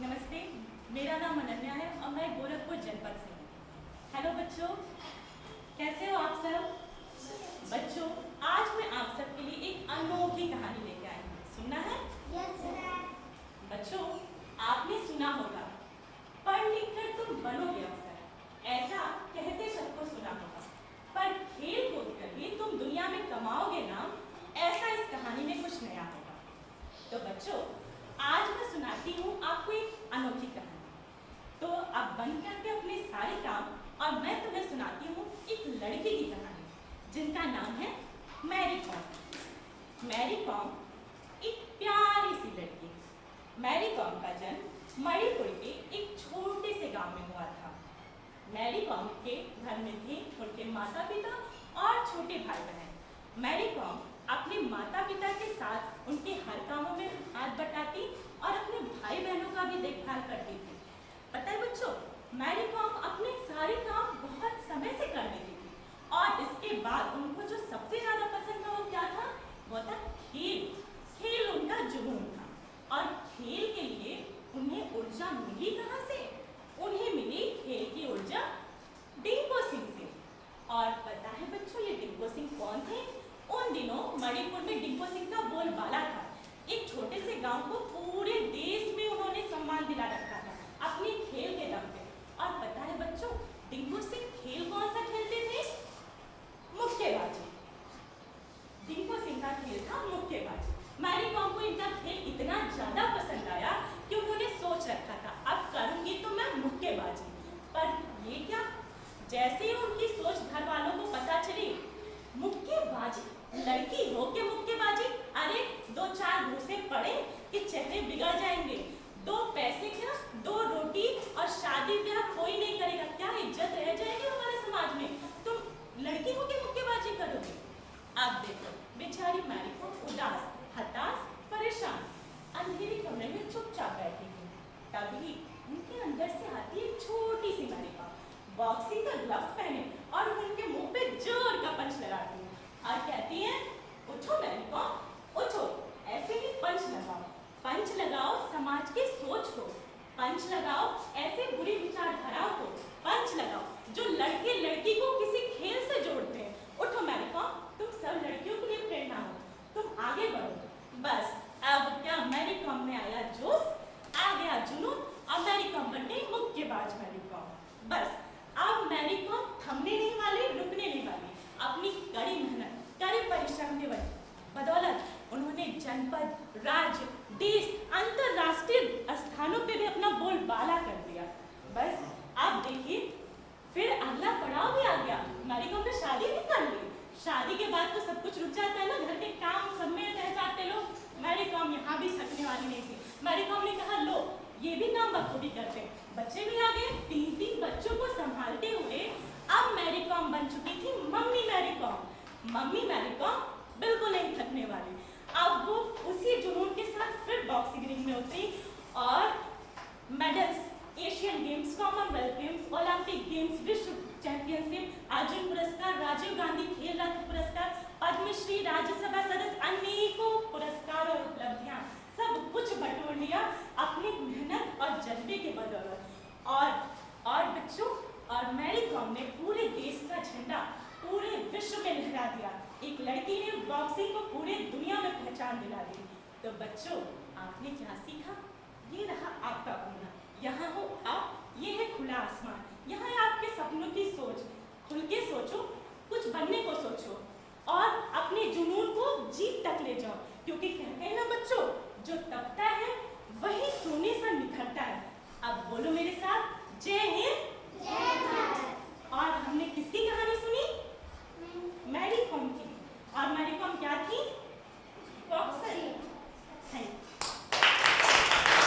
नमस्ते, मेरा नाम अनन्या है और मैं गोरखपुर जनपद से हूँ। हेलो बच्चों, कैसे हो आप सब? बच्चों, आज मैं आप सबके लिए एक अनोखी कहानी लेके आई हूँ। सुनना है? बच्चों, आपने सुना होगा, पढ़ लिख कर तुम बनोगे अफसर, ऐसा कहते सबको सुना होगा। पर खेल कूद कर भी तुम दुनिया में कमाओगे नाम, ऐसा इस कहानी में कुछ नया होगा। तो बच्चों, आज मैं सुनाती हूँ आपको एक अनोखी कहानी। तो आप बंद करके अपने सारे काम और मैं तुम्हें सुनाती हूँ एक लड़की की कहानी, जिनका नाम है मैरी कॉम। मैरी कॉम एक प्यारी सी लड़की। मैरी कॉम का जन्म मणिपुर के एक छोटे से गांव में हुआ था। मैरी कॉम के घर में थे उनके माता पिता और छोटे भाई बहन। मैरी कॉम अपने माता पिता के साथ उनके हर कामों में हाथ बटाती और अपने भाई बहनों का भी देखभाल करती थी। पता है बच्चों, मैरी कॉम अपने सारे काम बहुत समय से कर लेती थी और इसके बाद उनको जो सबसे ज्यादा पसंद था वो क्या था? वो था खेल। खेल उनका जुनून था और खेल के लिए उन्हें ऊर्जा मिली कहाँ से? उन्हें मिली खेल की ऊर्जा डिंगो सिंह से। और पता है बच्चों, ये डिंगो सिंह कौन थे? उन दिनों मणिपुर में डिंगो सिंह का बोलबाला था। एक छोटे से गांव को पूरे देश में उन्होंने सम्मान दिला रखा था अपने खेल के दम पे। और पता है बच्चों, डिंगो सिंह खेल कौन सा खेलते थे? मुक्केबाजी। डिंगो सिंह का खेल था मुक्केबाजी। मैरी कॉम को इनका खेल इतना ज्यादा पसंद आया कि उन्होंने सोच रखा था, अब करूंगी तो मैं मुक्केबाजी। पर ये क्या, जैसे ही उनकी सोच घर वालों को पता चली, मुक्केबाजी, लड़की हो के मुक्केबाजी, अरे दो चार घूंसे पड़े कि चेहरे बिगड़ जाएंगे। दो पैसे क्या, दो रोटी और शादी ब्याह कोई नहीं करेगा, क्या इज्जत रह जाएगी हमारे समाज में? तुम लड़की हो के मुक्केबाजी करोगे? अब देखो, बेचारी मैरी को उदास, हताश, परेशान अंधेरे कमरे में चुपचाप बैठी थी। तभी उनके अंदर से आती है छोटी सी मैरी कॉम, बॉक्सिंग का ग्लव्स पहने और उनके मुंह पे जोर का पंच लगाती है और कहती है, उठो मैरी कॉम, उठो, ऐसे ही पंच लगाओ। पंच लगाओ समाज की सोच को, पंच लगाओ ऐसे बुरी विचारधाराओं को, पंच लगाओ जो लड़के लड़की को किसी खेल से जोड़ते हैं। उठो मैरी कॉम, तुम सब लड़कियों के लिए प्रेरणा हो, तुम आगे बढ़ो। बस अब क्या, मैरी कॉम में आया जोश, आ गया जुनून और मैरी कॉम बन गई मुक्केबाज मैरी कॉम। बस अब मैरी कॉम थमने नहीं वाली, रुकने नहीं वाली। अपनी कड़ी मेहनत, कड़ी परिश्रम के बदौलत उन्होंने जनपद, राज्य, देश, अंतरराष्ट्रीय स्थानों पे भी अपना बोलबाला कर दिया। बस अब देखिए, फिर अगला पड़ाव भी आ गया। मैरी कॉम ने शादी भी कर ली। शादी के बाद तो सब कुछ रुक जाता है ना, घर के काम सब में रह जाते लोग। मैरी कॉम यहाँ भी थकने वाली नहीं थी। मैरी कॉम ने कहा, लो ये भी काम बखूबी करते हैं। बच्चे भी आ गए, 3-3 बच्चों को संभालते हुए अब मैरी कॉम बन चुकी थी मम्मी मैरी कॉम। मम्मी मैरी कॉम बिल्कुल नहीं थकने वाली। अब वो उसी जुनून के साथ फिर बॉक्सिंग रिंग में उतरी और medals, Asian games, Commonwealth games, Olympic games, विश्व चैंपियनशिप, अर्जुन पुरस्कार, राजीव गांधी खेल रत्न पुरस्कार, पद्मश्री, राज्यसभा सदस्य, अनेकों पुरस्कार और उपलब्धियां सब कुछ बटोर लिया अपनी मेहनत और जज्बे के बदौलत। और बच्चों, और मैरी कॉम ने पूरे देश का झंडा पूरे विश्व में लहरा दिया। एक लड़की ने बॉक्सिंग को पूरे दुनिया में पहचान दिला दी। तो बच्चों, आपने क्या सीखा? ये रहा आपका अपना, यहाँ हो आप, ये है खुला आसमान, यहाँ है आपके सपनों की सोच। खुल के सोचो, कुछ बनने को सोचो और अपने जुनून को जीत तक ले जाओ, क्योंकि कहते हैं ना बच्चों, जो तपता है